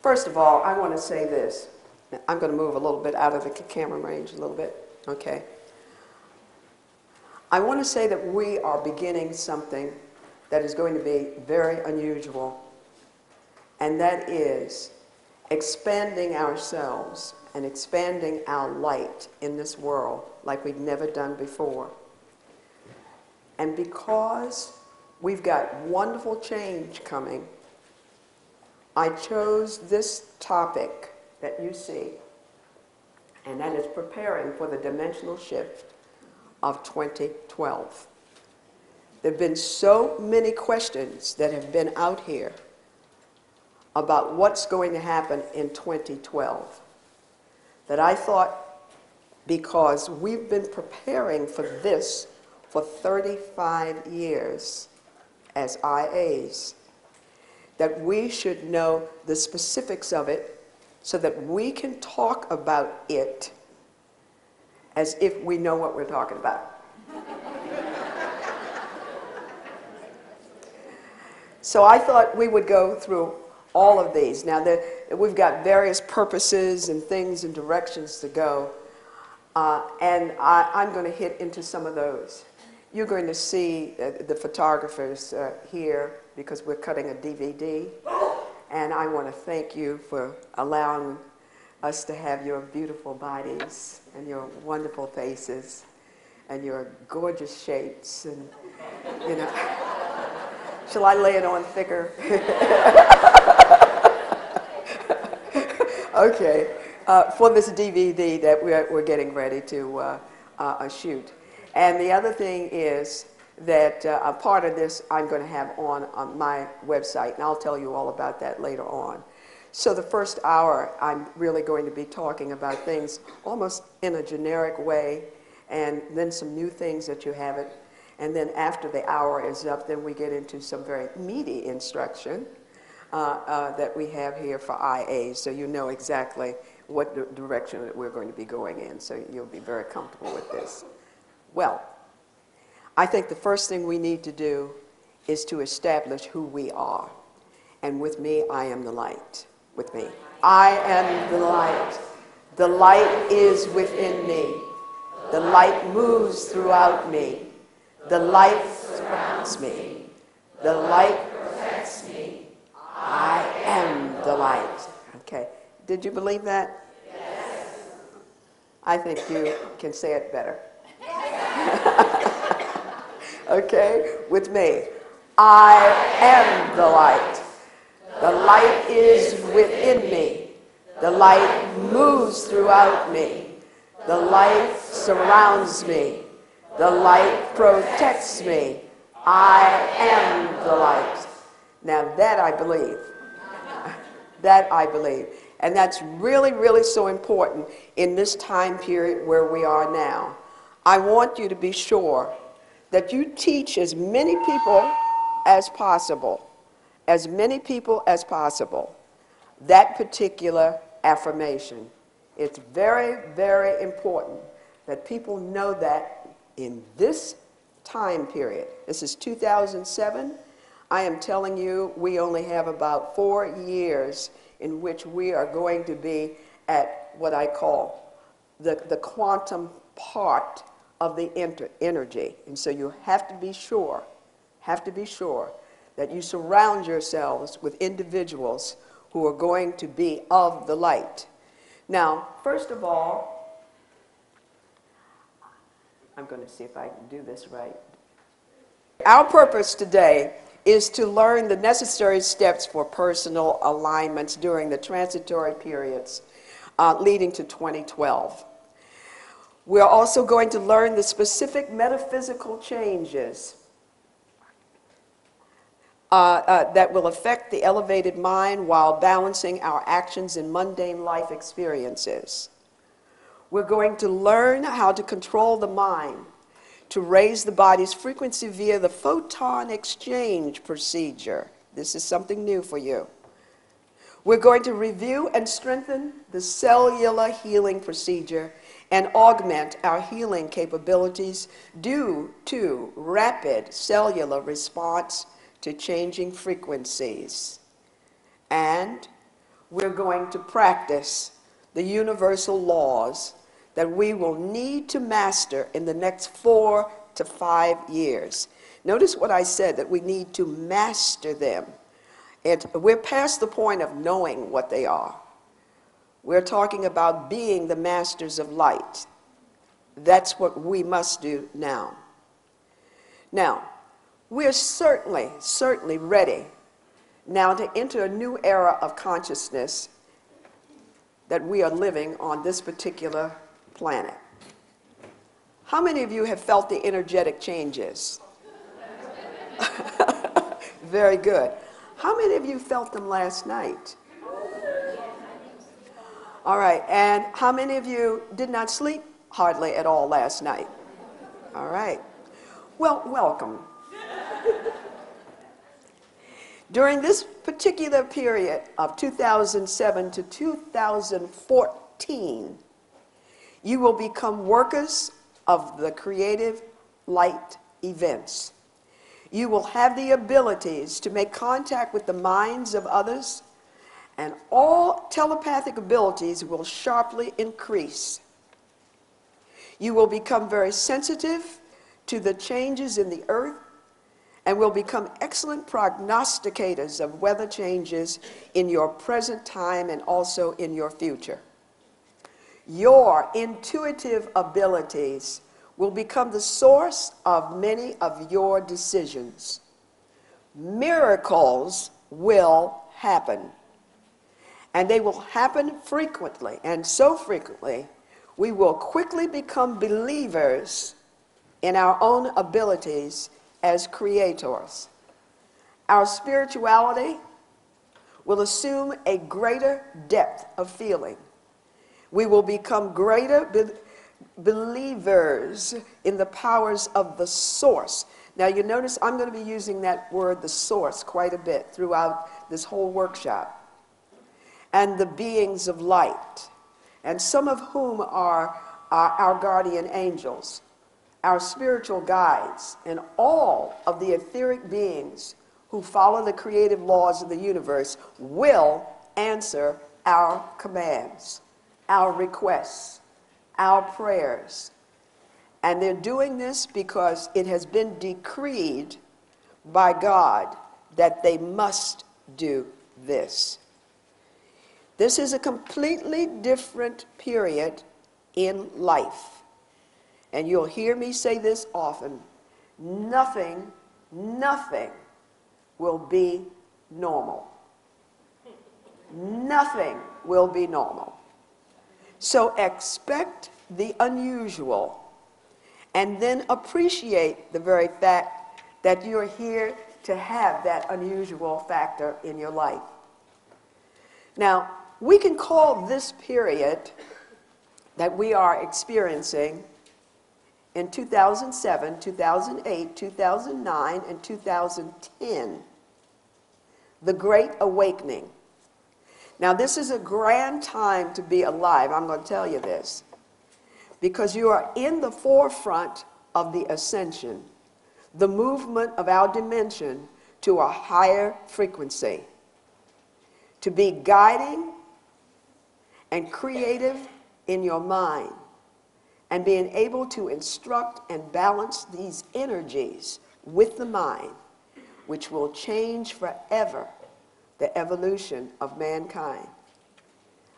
First of all, I want to say this. I'm going to move a little bit out of the camera range a little bit, okay? I want to say that we are beginning something that is going to be very unusual, and that is expanding ourselves and expanding our light in this world like we've never done before. And because we've got wonderful change coming, I chose this topic that you see, and that is preparing for the dimensional shift of 2012. There have been so many questions that have been out here about what's going to happen in 2012 that I thought, because we've been preparing for this for 35 years as IAs, that we should know the specifics of it so that we can talk about it as if we know what we're talking about. So I thought we would go through all of these. Now, we've got various purposes and things and directions to go, and I'm going to hit into some of those. You're going to see the photographers here because we're cutting a DVD, and I want to thank you for allowing us to have your beautiful bodies and your wonderful faces and your gorgeous shapes, and you know. Shall I lay it on thicker? Okay, for this DVD that we're getting ready to shoot. And the other thing is that a part of this I'm going to have on my website, and I'll tell you all about that later on. So the first hour, I'm really going to be talking about things almost in a generic way, and then some new things that you haven't. And then after the hour is up, then we get into some very meaty instruction that we have here for IAs, so you know exactly what direction that we're going to be going in, so you'll be very comfortable with this. Well, I think the first thing we need to do is to establish who we are. And with me, I am the light. With me. I am the light. The light is within me. The light moves throughout me. The light surrounds me. The light protects me. I am the light. Okay. Did you believe that? Yes. I think you can say it better. Okay, with me. I am the light. The light is within me. The light moves throughout me. The light surrounds me. The light protects me. I am the light. Now that I believe. That I believe. And that's really, really so important in this time period where we are now. I want you to be sure that you teach as many people as possible, that particular affirmation. It's very, very important that people know that in this time period. This is 2007. I am telling you, we only have about 4 years in which we are going to be at what I call the quantum part of the energy. And so you have to be sure that you surround yourselves with individuals who are going to be of the light. Now, first of all, I'm going to see if I can do this right. Our purpose today is to learn the necessary steps for personal alignments during the transitory periods leading to 2012. We're also going to learn the specific metaphysical changes that will affect the elevated mind while balancing our actions in mundane life experiences. We're going to learn how to control the mind to raise the body's frequency via the photon exchange procedure. This is something new for you. We're going to review and strengthen the cellular healing procedure and augment our healing capabilities due to rapid cellular response to changing frequencies. And we're going to practice the universal laws that we will need to master in the next 4 to 5 years. Notice what I said, that we need to master them. We're past the point of knowing what they are. We're talking about being the masters of light. That's what we must do now. Now, we're certainly ready now to enter a new era of consciousness that we are living on this particular planet. How many of you have felt the energetic changes? Very good. How many of you felt them last night? All right, and how many of you did not sleep hardly at all last night? All right. Well, welcome. During this particular period of 2007 to 2014, you will become workers of the creative light events. You will have the abilities to make contact with the minds of others, and all telepathic abilities will sharply increase. You will become very sensitive to the changes in the earth and will become excellent prognosticators of weather changes in your present time and also in your future. Your intuitive abilities will become the source of many of your decisions. Miracles will happen, and they will happen frequently, and so frequently we will quickly become believers in our own abilities as creators. Our spirituality will assume a greater depth of feeling. We will become greater believers in the powers of the source. Now you notice I'm going to be using that word, the source, quite a bit throughout this whole workshop. And the beings of light, and some of whom are our guardian angels, our spiritual guides, and all of the etheric beings who follow the creative laws of the universe will answer our commands, our requests, our prayers. And they're doing this because it has been decreed by God that they must do this. This is a completely different period in life. And you'll hear me say this often: nothing will be normal. Nothing will be normal. So expect the unusual, and then appreciate the very fact that you're here to have that unusual factor in your life. Now, we can call this period that we are experiencing in 2007, 2008, 2009, and 2010, the Great Awakening. Now, this is a grand time to be alive. I'm going to tell you this, because you are in the forefront of the ascension, the movement of our dimension to a higher frequency, to be guiding and creative in your mind, and being able to instruct and balance these energies with the mind, which will change forever the evolution of mankind.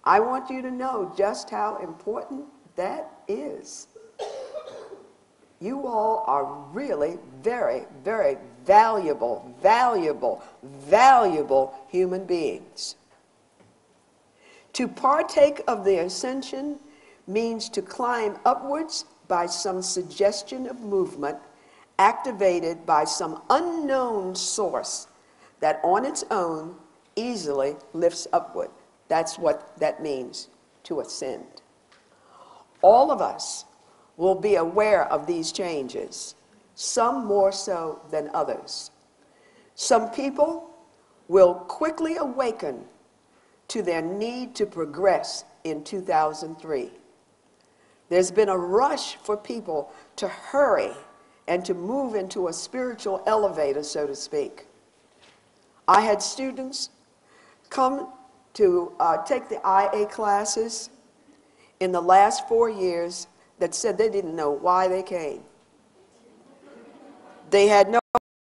I want you to know just how important that is. You all are really very, very valuable human beings. To partake of the ascension means to climb upwards by some suggestion of movement activated by some unknown source that on its own easily lifts upward. That's what that means, to ascend. All of us will be aware of these changes, some more so than others. Some people will quickly awaken to their need to progress in 2003. There's been a rush for people to hurry and to move into a spiritual elevator, so to speak. I had students come to take the IA classes in the last 4 years that said they didn't know why they came. They had no